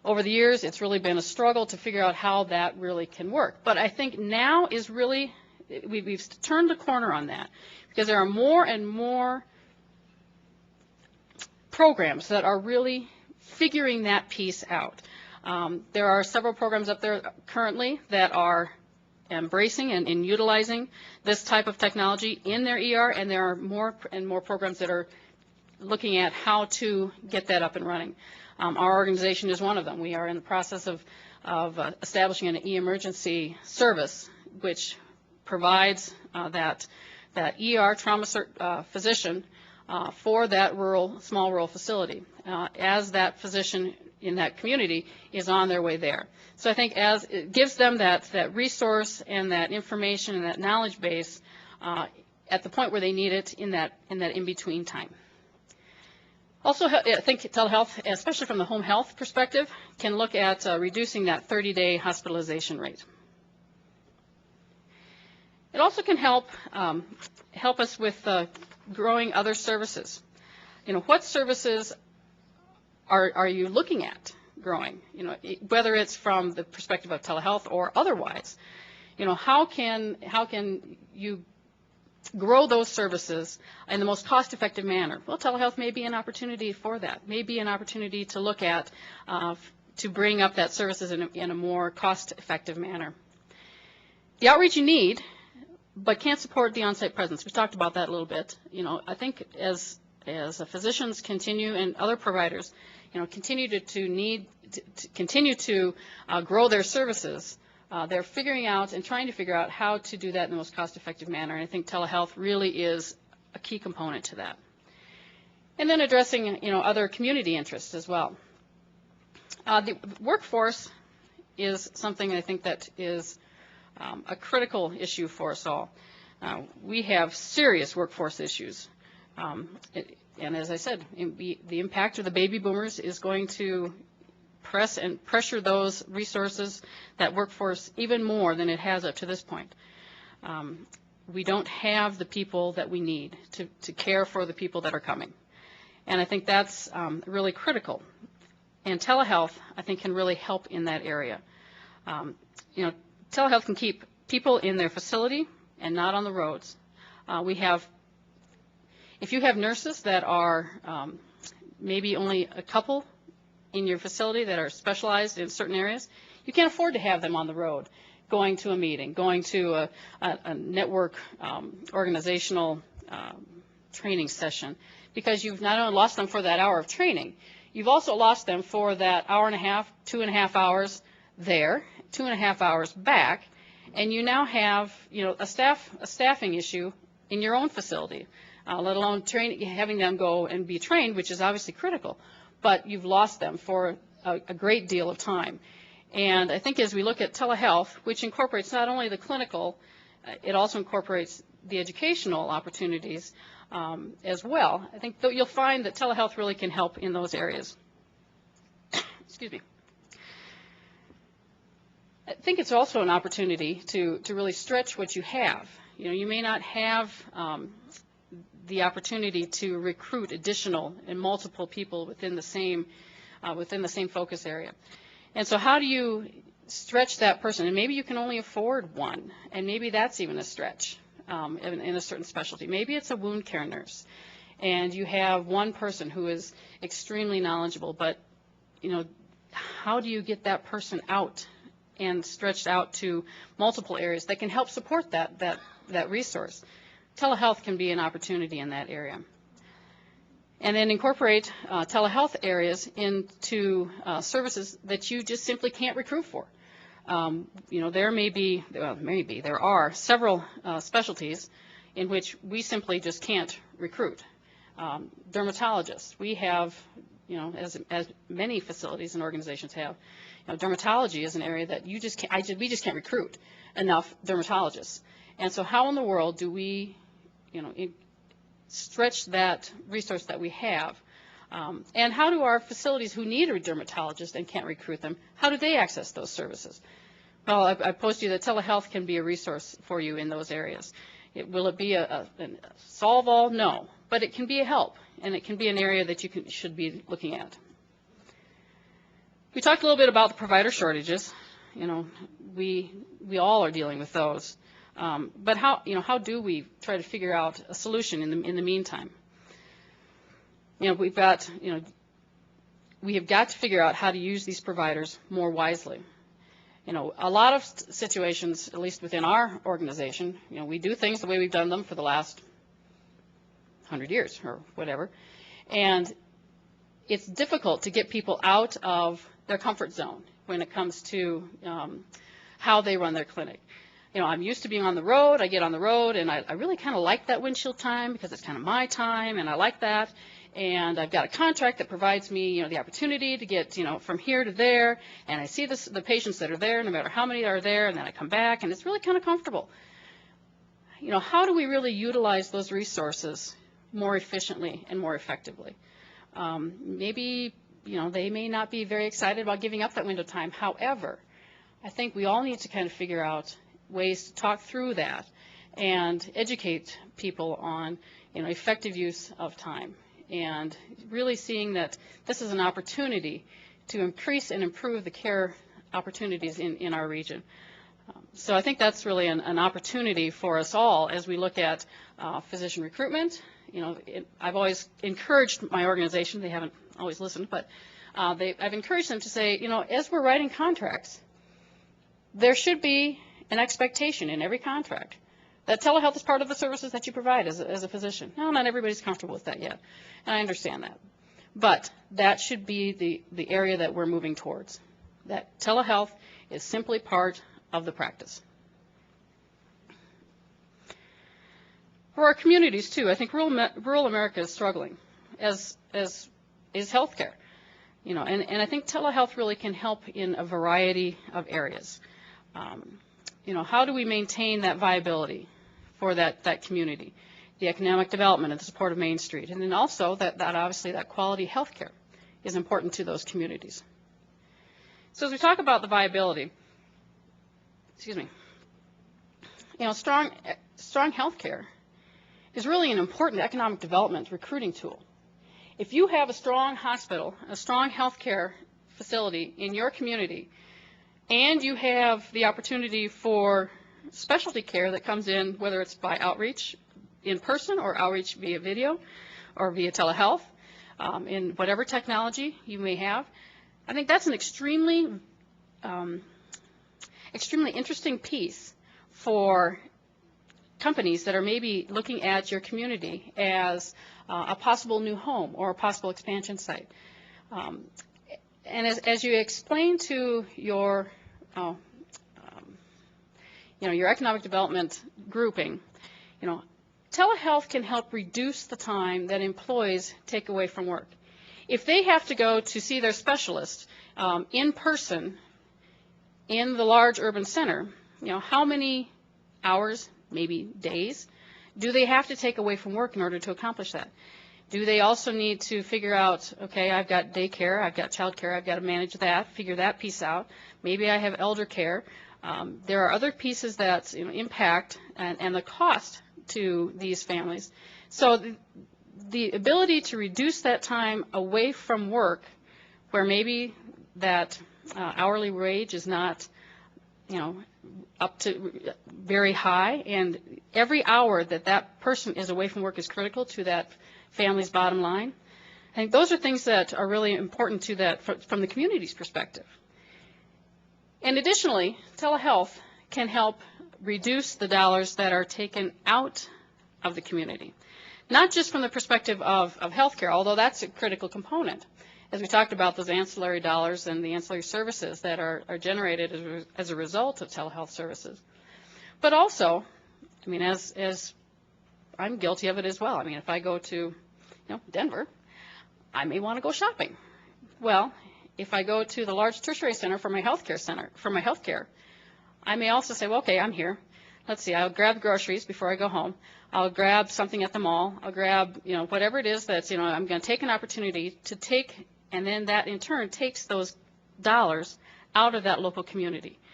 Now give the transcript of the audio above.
over the years, it's really been a struggle to figure out how that really can work. But I think now is really, we've turned the corner on that, because there are more and more programs that are really figuring that piece out. There are several programs up there currently that are embracing and utilizing this type of technology in their ER, and there are more and more programs that are looking at how to get that up and running. Our organization is one of them. We are in the process of establishing an e-emergency service, which provides that ER trauma physician for that small rural facility, as that physician in that community is on their way there. So I think as it gives them that resource and that information and that knowledge base at the point where they need it in that in-between time. Also, I think telehealth, especially from the home health perspective, can look at reducing that 30-day hospitalization rate. It also can help us with growing other services. You know, what services are you looking at growing? You know, whether it's from the perspective of telehealth or otherwise. You know, how can you grow those services in the most cost-effective manner? Well, telehealth may be an opportunity for that. May be an opportunity to look at to bring up that services in a more cost-effective manner. The outreach you need, but can't support the on-site presence. We talked about that a little bit. You know, I think as physicians continue and other providers, you know, continue to grow their services, they're figuring out and trying to figure out how to do that in the most cost-effective manner. And I think telehealth really is a key component to that. And then addressing, you know, other community interests as well. The workforce is something I think that is a critical issue for us all. We have serious workforce issues. And as I said, the impact of the baby boomers is going to pressure those resources, that workforce, even more than it has up to this point. We don't have the people that we need to care for the people that are coming. And I think that's really critical. And telehealth, I think, can really help in that area. You know, telehealth can keep people in their facility and not on the roads. If you have nurses that are maybe only a couple in your facility that are specialized in certain areas, you can't afford to have them on the road, going to a meeting, going to a network organizational training session, because you've not only lost them for that hour of training, you've also lost them for that hour and a half, 2.5 hours there, 2.5 hours back, and you now have, you know, a staffing issue in your own facility, let alone having them go and be trained, which is obviously critical, but you've lost them for a great deal of time. And I think as we look at telehealth, which incorporates not only the clinical, it also incorporates the educational opportunities as well, I think you'll find that telehealth really can help in those areas. Excuse me. I think it's also an opportunity to really stretch what you have. You know, you may not have the opportunity to recruit additional and multiple people within the same focus area. And so how do you stretch that person? And maybe you can only afford one, and maybe that's even a stretch in a certain specialty. Maybe it's a wound care nurse, and you have one person who is extremely knowledgeable, but, you know, how do you get that person out and stretched out to multiple areas that can help support that resource? Telehealth can be an opportunity in that area. And then incorporate telehealth areas into services that you just simply can't recruit for. You know, there are several specialties in which we simply just can't recruit. Dermatologists, we have, you know, as many facilities and organizations have, you know, dermatology is an area that we just can't recruit enough dermatologists. And so how in the world do we, you know, stretch that resource that we have? And how do our facilities who need a dermatologist and can't recruit them, how do they access those services? Well, I posed to you that telehealth can be a resource for you in those areas. Will it be a solve-all? No. But it can be a help, and it can be an area that you should be looking at. We talked a little bit about the provider shortages. We all are dealing with those. But how do we try to figure out a solution in the meantime? We have got to figure out how to use these providers more wisely. A lot of situations, at least within our organization, we do things the way we've done them for the last 100 years or whatever, and it's difficult to get people out of their comfort zone when it comes to how they run their clinic. I'm used to being on the road. I get on the road, and I really kind of like that windshield time because it's kind of my time, and I like that. And I've got a contract that provides me, the opportunity to get, from here to there, and I see the patients that are there, no matter how many are there, and then I come back, and it's really kind of comfortable. How do we really utilize those resources more efficiently and more effectively? Maybe, they may not be very excited about giving up that window time. However, I think we all need to kind of figure out ways to talk through that and educate people on, effective use of time, and really seeing that this is an opportunity to increase and improve the care opportunities in our region. So I think that's really an opportunity for us all as we look at physician recruitment. I've always encouraged my organization, they haven't always listened, but I've encouraged them to say, as we're writing contracts, there should be an expectation in every contract that telehealth is part of the services that you provide as a physician. Now, not everybody's comfortable with that yet, and I understand that. But that should be the area that we're moving towards, that telehealth is simply part of the practice. For our communities, too, I think rural America is struggling, as is healthcare. And I think telehealth really can help in a variety of areas. How do we maintain that viability for that community, the economic development and the support of Main Street, and then also that obviously that quality health care is important to those communities. So as we talk about the viability, strong health care is really an important economic development recruiting tool. If you have a strong hospital, a strong health care facility in your community, and you have the opportunity for specialty care that comes in, whether it's by outreach in person or outreach via video or via telehealth, in whatever technology you may have, I think that's an extremely interesting piece for companies that are maybe looking at your community as a possible new home or a possible expansion site. And as you explain to your your economic development grouping, telehealth can help reduce the time that employees take away from work. If they have to go to see their specialist in person in the large urban center, how many hours, maybe days, do they have to take away from work in order to accomplish that? Do they also need to figure out, okay, I've got daycare, I've got child care, I've got to manage that, figure that piece out. Maybe I have elder care. There are other pieces that impact and the cost to these families. So the ability to reduce that time away from work, where maybe that hourly wage is not, up to very high, and every hour that person is away from work is critical to that family's bottom line. I think those are things that are really important to that from the community's perspective. And additionally, telehealth can help reduce the dollars that are taken out of the community, not just from the perspective of healthcare, although that's a critical component, as we talked about those ancillary dollars and the ancillary services that are generated as a result of telehealth services. But also, as I'm guilty of it as well. If I go to Denver, I may want to go shopping. Well, if I go to the large tertiary center for my healthcare, I may also say, well, okay, I'm here. Let's see, I'll grab groceries before I go home. I'll grab something at the mall. I'll grab, whatever it is that's, I'm going to take an opportunity to take, and then that in turn takes those dollars out of that local community.